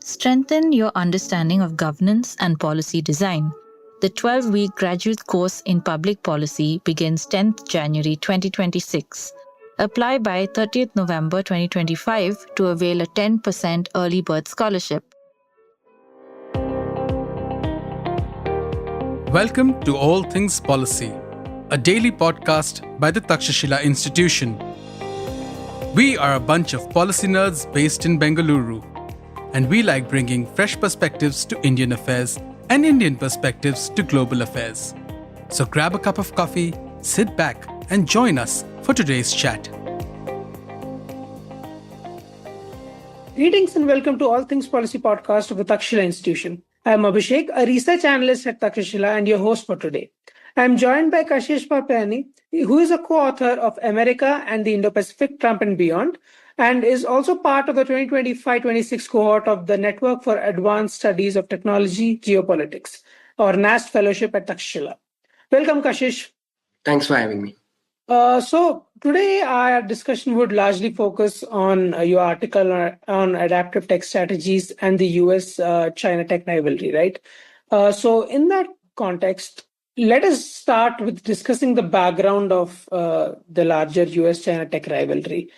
Strengthen your understanding of governance and policy design. The 12-week graduate course in public policy begins 10th January 2026. Apply by 30th November 2025 to avail a 10% early bird scholarship. Welcome to All Things Policy, a daily podcast by the Takshashila Institution. We are a bunch of policy nerds based in Bengaluru, and we like bringing fresh perspectives to Indian affairs and Indian perspectives to global affairs. So grab a cup of coffee, sit back, and join us for today's chat. Greetings and welcome to All Things Policy podcast of the Takshashila Institution. I am Abhishek, a research analyst at Takshashila and your host for today. I am joined by Kashish Parpiani, who is a co-author of America and the Indo-Pacific, Trump and Beyond, and is also part of the 2025-26 cohort of the Network for Advanced Studies of Technology, Geopolitics, or NAST Fellowship at Takshashila. Welcome, Kashish. Thanks for having me. So today our discussion would largely focus on your article on adaptive tech strategies and the US-China tech rivalry, right? So in that context, let us start with discussing the background of the larger US-China tech rivalry.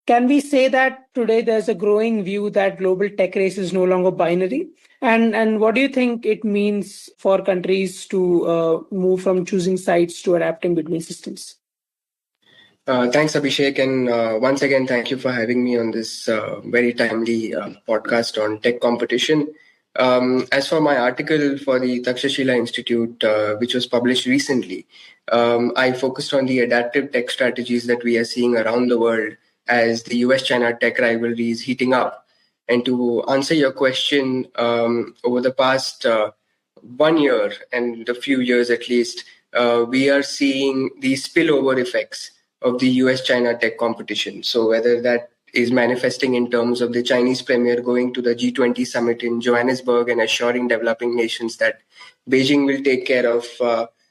Can we say that today there's a growing view that global tech race is no longer binary? And what do you think it means for countries to move from choosing sides to adapting between systems? Thanks, Abhishek. And once again, thank you for having me on this very timely podcast on tech competition. As for my article for the Takshashila Institute, which was published recently, I focused on the adaptive tech strategies that we are seeing around the world as the US-China tech rivalry is heating up. And to answer your question, over the past 1 year and a few years at least, we are seeing the spillover effects of the US-China tech competition. So whether that is manifesting in terms of the Chinese premier going to the G20 summit in Johannesburg and assuring developing nations that Beijing will take care of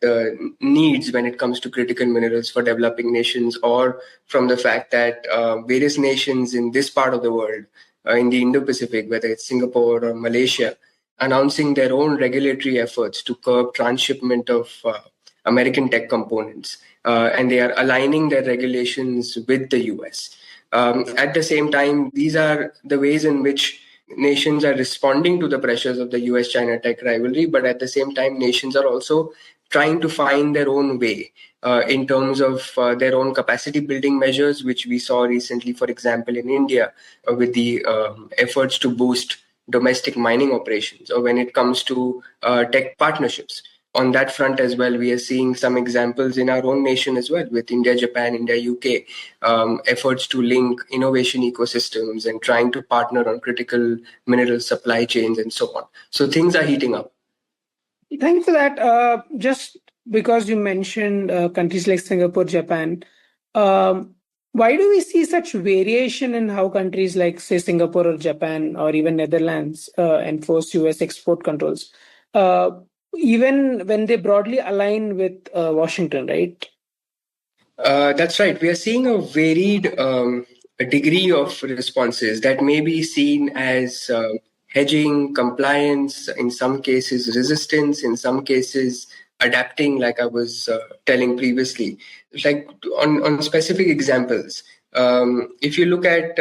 the needs when it comes to critical minerals for developing nations, or from the fact that various nations in this part of the world, in the Indo-Pacific, whether it's Singapore or Malaysia, announcing their own regulatory efforts to curb transshipment of American tech components. And they are aligning their regulations with the US. At the same time, these are the ways in which nations are responding to the pressures of the US-China tech rivalry, but at the same time, nations are also trying to find their own way in terms of their own capacity building measures, which we saw recently, for example, in India, with the efforts to boost domestic mining operations, or when it comes to tech partnerships. On that front as well, we are seeing some examples in our own nation as well, with India, Japan, India, UK, efforts to link innovation ecosystems and trying to partner on critical mineral supply chains and so on. So things are heating up. Thanks for that. Just because you mentioned countries like Singapore, Japan, why do we see such variation in how countries like, say, Singapore or Japan or even Netherlands enforce US export controls? Even when they broadly align with Washington, right? That's right. We are seeing a varied degree of responses that may be seen as hedging, compliance, in some cases resistance, in some cases adapting, like I was telling previously. Like on specific examples, if you look at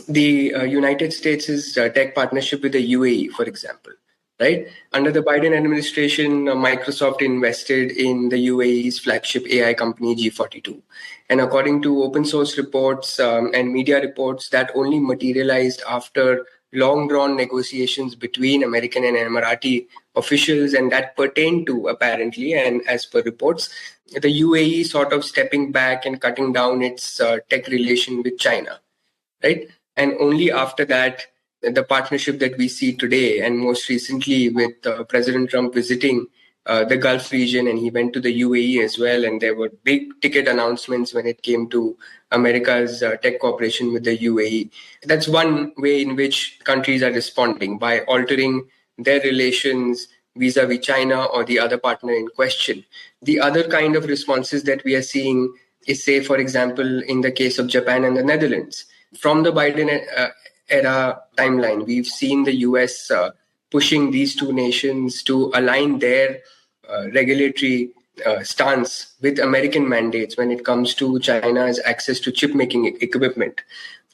the United States' tech partnership with the UAE, for example, right? Under the Biden administration, Microsoft invested in the UAE's flagship AI company, G42. And according to open source reports and media reports, that only materialized after long-drawn negotiations between American and Emirati officials, and that pertained to, apparently, and as per reports, the UAE sort of stepping back and cutting down its tech relation with China, right? And only after that, the partnership that we see today, and most recently with President Trump visiting the Gulf region, and he went to the UAE as well, and there were big ticket announcements when it came to America's tech cooperation with the UAE. That's one way in which countries are responding, by altering their relations vis-a-vis China or the other partner in question. The other kind of responses that we are seeing is, say, for example, in the case of Japan and the Netherlands. From the Biden era timeline. We've seen the US pushing these two nations to align their regulatory stance with American mandates when it comes to China's access to chip making equipment.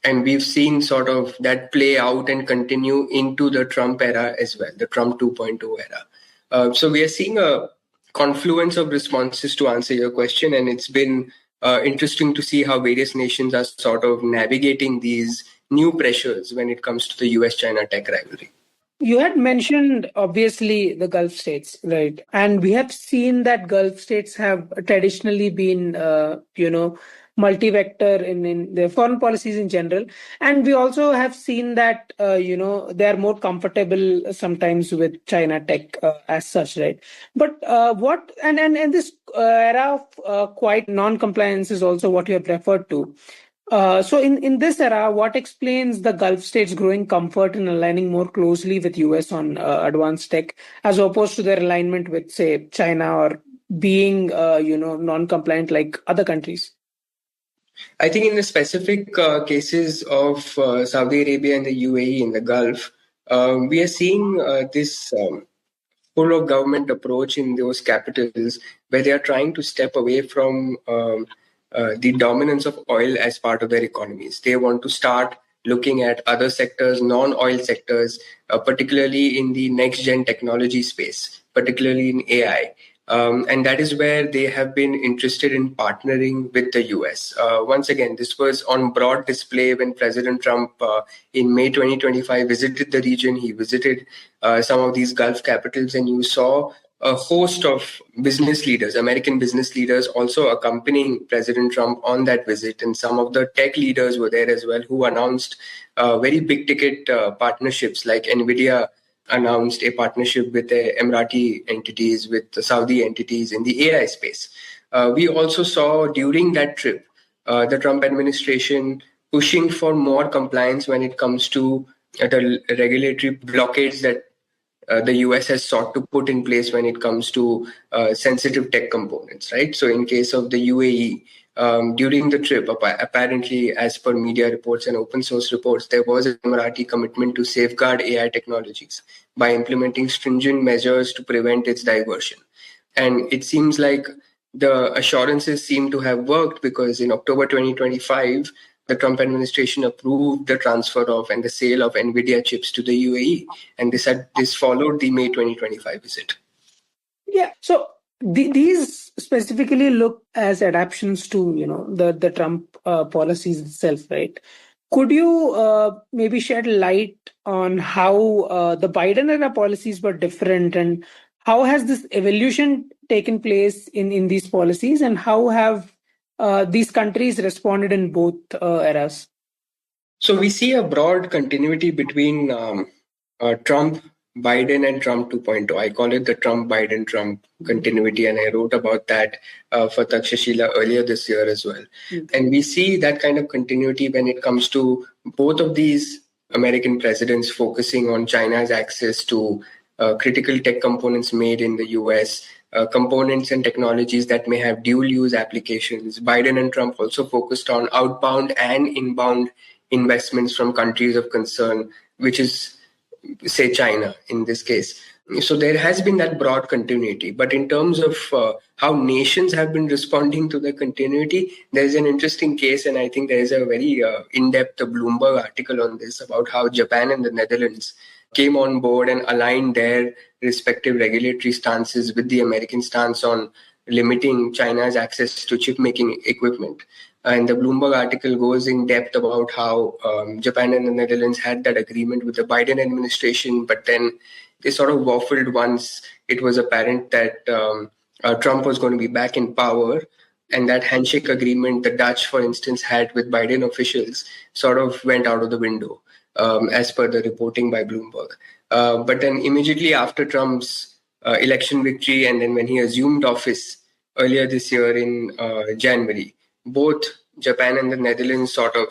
And we've seen sort of that play out and continue into the Trump era as well, the Trump 2.0 era. So we are seeing a confluence of responses to answer your question, and it's been interesting to see how various nations are sort of navigating these new pressures when it comes to the US-China tech rivalry. You had mentioned obviously the Gulf states, right? And we have seen that Gulf states have traditionally been, multi-vector in their foreign policies in general. And we also have seen that, they are more comfortable sometimes with China tech as such, right? But and this era of quite non-compliance is also what you have referred to. So in this era, what explains the Gulf states' growing comfort in aligning more closely with US on advanced tech, as opposed to their alignment with, say, China or being, non-compliant like other countries? I think in the specific cases of Saudi Arabia and the UAE in the Gulf, we are seeing this full of government approach in those capitals where they are trying to step away from the dominance of oil as part of their economies. They want to start looking at other sectors, non-oil sectors, particularly in the next-gen technology space, particularly in AI. And that is where they have been interested in partnering with the US. Once again, this was on broad display when President Trump in May 2025 visited the region. He visited some of these Gulf capitals, and you saw a host of business leaders, American business leaders, also accompanying President Trump on that visit. And some of the tech leaders were there as well, who announced very big ticket partnerships, like NVIDIA announced a partnership with the Emirati entities, with the Saudi entities in the AI space. We also saw during that trip the Trump administration pushing for more compliance when it comes to the regulatory blockades that the US has sought to put in place when it comes to sensitive tech components, right? So in case of the UAE, during the trip, apparently, as per media reports and open source reports, there was an Emirati commitment to safeguard AI technologies by implementing stringent measures to prevent its diversion. And it seems like the assurances seem to have worked, because in October 2025, the Trump administration approved the transfer of and the sale of NVIDIA chips to the UAE. And this followed the May 2025 visit. Yeah. So these specifically look as adaptations to, the Trump policies itself, right? Could you maybe shed light on how the Biden era policies were different, and how has this evolution taken place in these policies, and how have these countries responded in both eras? So we see a broad continuity between Trump, Biden, and Trump 2.0. I call it the Trump-Biden-Trump continuity, and I wrote about that for Takshashila earlier this year as well. And we see that kind of continuity when it comes to both of these American presidents focusing on China's access to critical tech components made in the US, components and technologies that may have dual use applications. Biden and Trump also focused on outbound and inbound investments from countries of concern, which is, say, China in this case. So there has been that broad continuity. But in terms of how nations have been responding to the continuity, there's an interesting case, and I think there is a very in-depth Bloomberg article on this about how Japan and the Netherlands came on board and aligned their respective regulatory stances with the American stance on limiting China's access to chip-making equipment. And the Bloomberg article goes in depth about how Japan and the Netherlands had that agreement with the Biden administration, but then they sort of waffled once it was apparent that Trump was going to be back in power. And that handshake agreement the Dutch, for instance, had with Biden officials sort of went out of the window, as per the reporting by Bloomberg. But then immediately after Trump's election victory, and then when he assumed office earlier this year in January, both Japan and the Netherlands sort of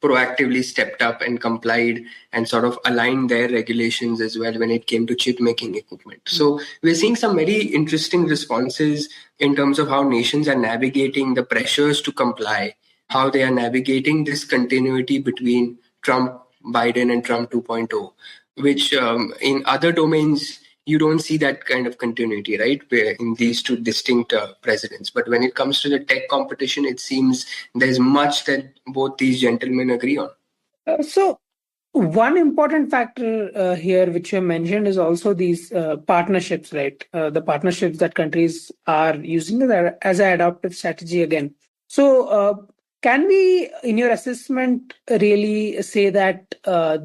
proactively stepped up and complied and sort of aligned their regulations as well when it came to chip making equipment. So we're seeing some very interesting responses in terms of how nations are navigating the pressures to comply, how they are navigating this continuity between Trump Biden and Trump 2.0, which in other domains, you don't see that kind of continuity, right? Where in these two distinct presidents. But when it comes to the tech competition, it seems there's much that both these gentlemen agree on. So one important factor here, which you mentioned, is also these partnerships, right? The partnerships that countries are using as an adaptive strategy again. So, can we, in your assessment, really say that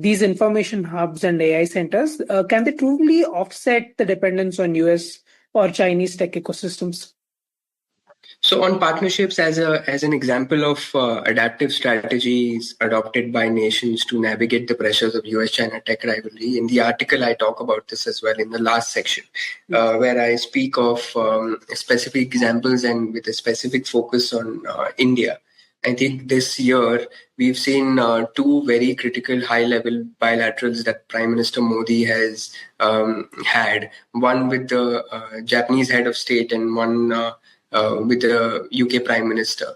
these information hubs and AI centers can they truly offset the dependence on US or Chinese tech ecosystems? So on partnerships, as an example of adaptive strategies adopted by nations to navigate the pressures of US-China tech rivalry, in the article I talk about this as well in the last section, where I speak of specific examples and with a specific focus on India. I think this year we've seen two very critical high-level bilaterals that Prime Minister Modi has had. One with the Japanese head of state and one with the UK Prime Minister.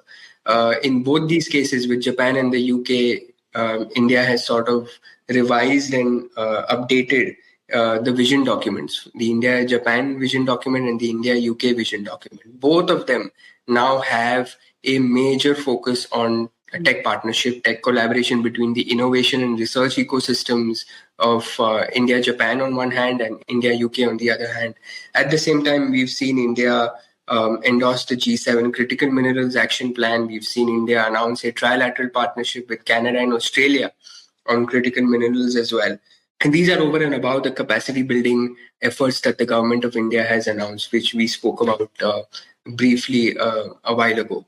In both these cases, with Japan and the UK, India has sort of revised and updated the vision documents, the India-Japan vision document and the India-UK vision document. Both of them now have a major focus on a tech partnership, tech collaboration between the innovation and research ecosystems of India-Japan on one hand and India-UK on the other hand. At the same time, we've seen India endorsed the G7 Critical Minerals Action Plan. We've seen India announce a trilateral partnership with Canada and Australia on critical minerals as well. And these are over and above the capacity building efforts that the government of India has announced, which we spoke about briefly a while ago.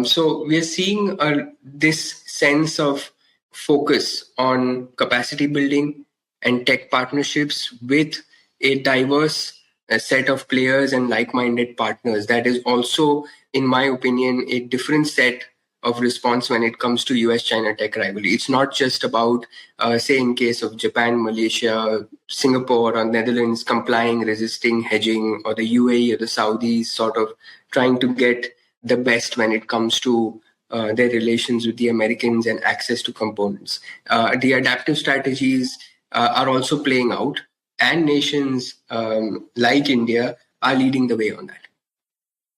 So we are seeing this sense of focus on capacity building and tech partnerships with a diverse set of players and like-minded partners. That is also, in my opinion, a different set of response when it comes to US-China tech rivalry. It's not just about, say, in case of Japan, Malaysia, Singapore, or Netherlands complying, resisting, hedging, or the UAE or the Saudis sort of trying to get the best when it comes to their relations with the Americans and access to components. The adaptive strategies are also playing out, and nations like India are leading the way on that.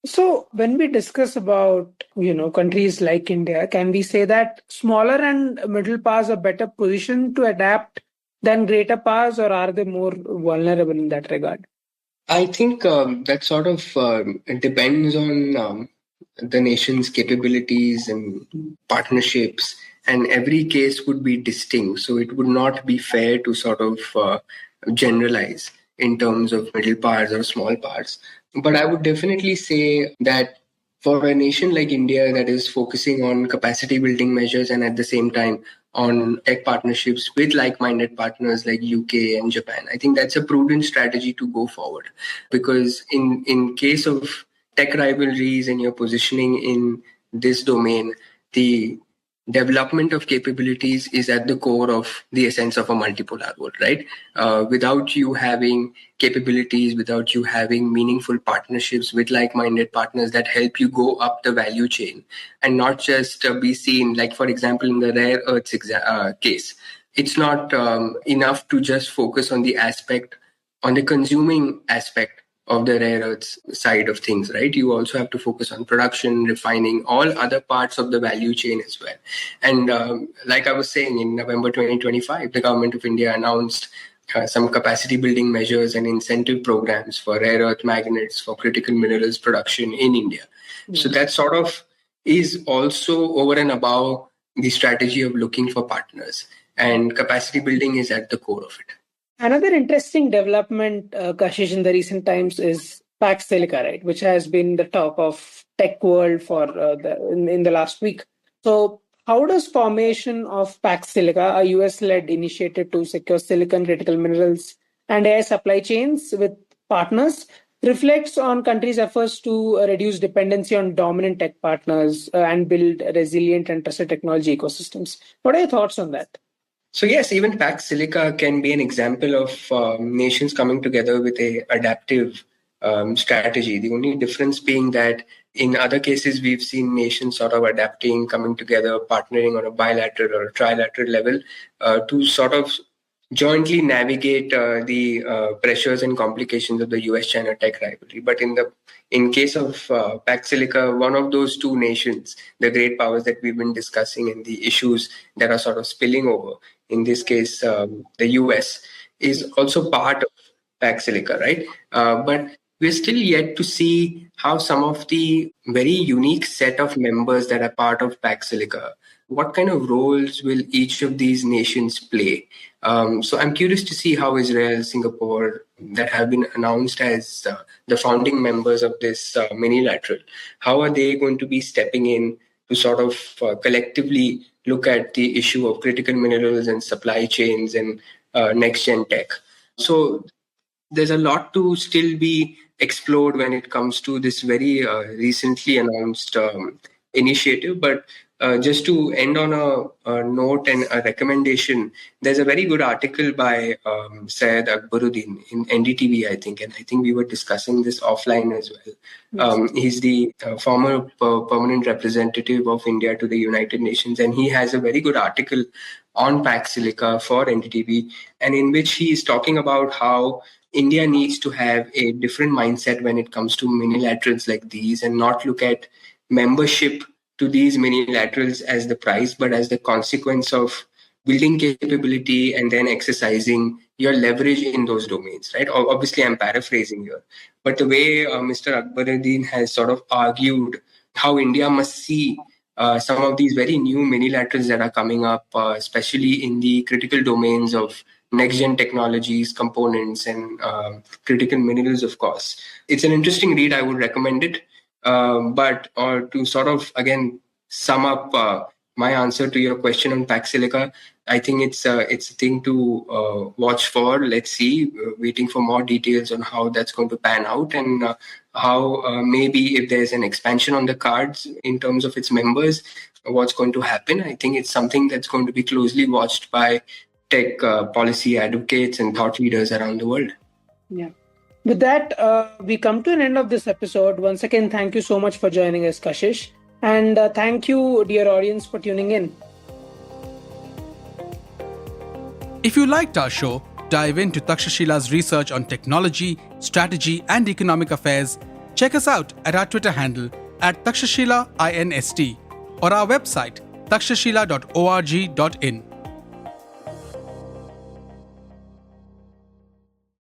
So when we discuss about, countries like India, can we say that smaller and middle powers are better positioned to adapt than greater powers, or are they more vulnerable in that regard? I think that sort of depends on the nation's capabilities and partnerships, and every case would be distinct. So it would not be fair to sort of generalize in terms of middle powers or small powers. But I would definitely say that for a nation like India that is focusing on capacity building measures and at the same time on tech partnerships with like-minded partners like UK and Japan, I think that's a prudent strategy to go forward. Because in case of tech rivalries and your positioning in this domain, the development of capabilities is at the core of the essence of a multipolar world, right? Without you having capabilities, without you having meaningful partnerships with like-minded partners that help you go up the value chain and not just be seen, like, for example, in the rare earths case, it's not enough to just focus on the consuming aspect of the rare earths side of things, right? You also have to focus on production, refining, all other parts of the value chain as well. And like I was saying, in November 2025, the government of India announced some capacity building measures and incentive programs for rare earth magnets for critical minerals production in India. Mm-hmm. So that sort of is also over and above the strategy of looking for partners, and capacity building is at the core of it. Another interesting development, Kashish, in the recent times is Pax Silica, right, which has been the talk of tech world for in the last week. So how does formation of Pax Silica, a US-led initiative to secure silicon, critical minerals, and AI supply chains with partners, reflects on countries' efforts to reduce dependency on dominant tech partners and build resilient and trusted technology ecosystems? What are your thoughts on that? So yes, even Pax Silica can be an example of nations coming together with a adaptive strategy. The only difference being that In other cases, we've seen nations sort of adapting, coming together, partnering on a bilateral or trilateral level to sort of jointly navigate the pressures and complications of the US-China tech rivalry. But in case of Pax Silica, one of those two nations, the great powers that we've been discussing and the issues that are sort of spilling over, in this case, the US, is also part of Pax Silica, right? But we're still yet to see how some of the very unique set of members that are part of Pax Silica, what kind of roles will each of these nations play? So I'm curious to see how Israel, Singapore, that have been announced as the founding members of this minilateral, how are they going to be stepping in to sort of collectively look at the issue of critical minerals and supply chains and next-gen tech? So there's a lot to still be explored when it comes to this very recently announced initiative. But just to end on a note and a recommendation, there's a very good article by Syed Akbaruddin in NDTV, I think, and I think we were discussing this offline as well. Yes. He's the former permanent representative of India to the United Nations, and he has a very good article on Pax Silica for NDTV, and in which he is talking about how India needs to have a different mindset when it comes to minilaterals like these, and not look at membership to these minilaterals as the price, but as the consequence of building capability and then exercising your leverage in those domains, right? Obviously, I'm paraphrasing here, but the way Mr. Akbaruddin has sort of argued how India must see some of these very new minilaterals that are coming up, especially in the critical domains of next-gen technologies, components, and critical minerals, of course. It's an interesting read. I would recommend it. But to sort of, again, sum up my answer to your question on Pax Silica, I think it's a thing to watch for. Let's see, waiting for more details on how that's going to pan out, and how maybe if there's an expansion on the cards in terms of its members, what's going to happen. I think it's something that's going to be closely watched by tech policy advocates and thought leaders around the world. Yeah. With that, we come to an end of this episode. Once again, thank you so much for joining us, Kashish. And thank you, dear audience, for tuning in. If you liked our show, dive into Takshashila's research on technology, strategy, and economic affairs. Check us out at our Twitter handle @TakshashilaINST or our website takshashila.org.in.